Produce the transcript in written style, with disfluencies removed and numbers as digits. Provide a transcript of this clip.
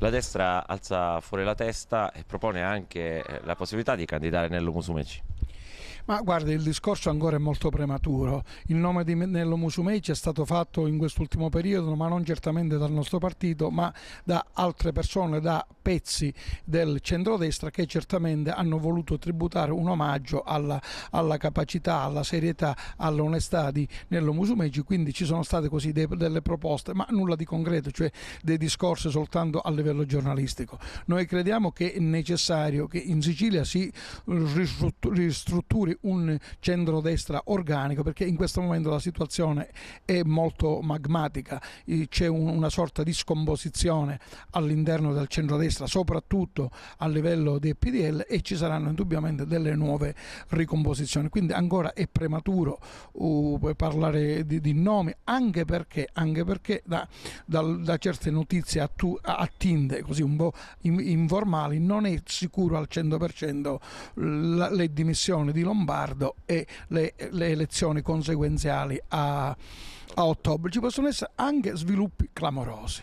La destra alza fuori la testa e propone anche la possibilità di candidare Nello Musumeci. Ma guardi, il discorso ancora è molto prematuro. Il nome di Nello Musumeci è stato fatto in quest'ultimo periodo, ma non certamente dal nostro partito, ma da altre persone, da pezzi del centrodestra che certamente hanno voluto tributare un omaggio alla capacità, alla serietà, all'onestà di Nello Musumeci. Quindi ci sono state così delle proposte, ma nulla di concreto, cioè dei discorsi soltanto a livello giornalistico. Noi crediamo che è necessario che in Sicilia si ristrutturi un centrodestra organico, perché in questo momento la situazione è molto magmatica, c'è una sorta di scomposizione all'interno del centrodestra, soprattutto a livello del PDL, e ci saranno indubbiamente delle nuove ricomposizioni. Quindi ancora è prematuro parlare di nomi, anche perché da certe notizie attinte così un po' informali non è sicuro al 100% le dimissioni di Lombardo e le elezioni conseguenziali a ottobre. Ci possono essere anche sviluppi clamorosi.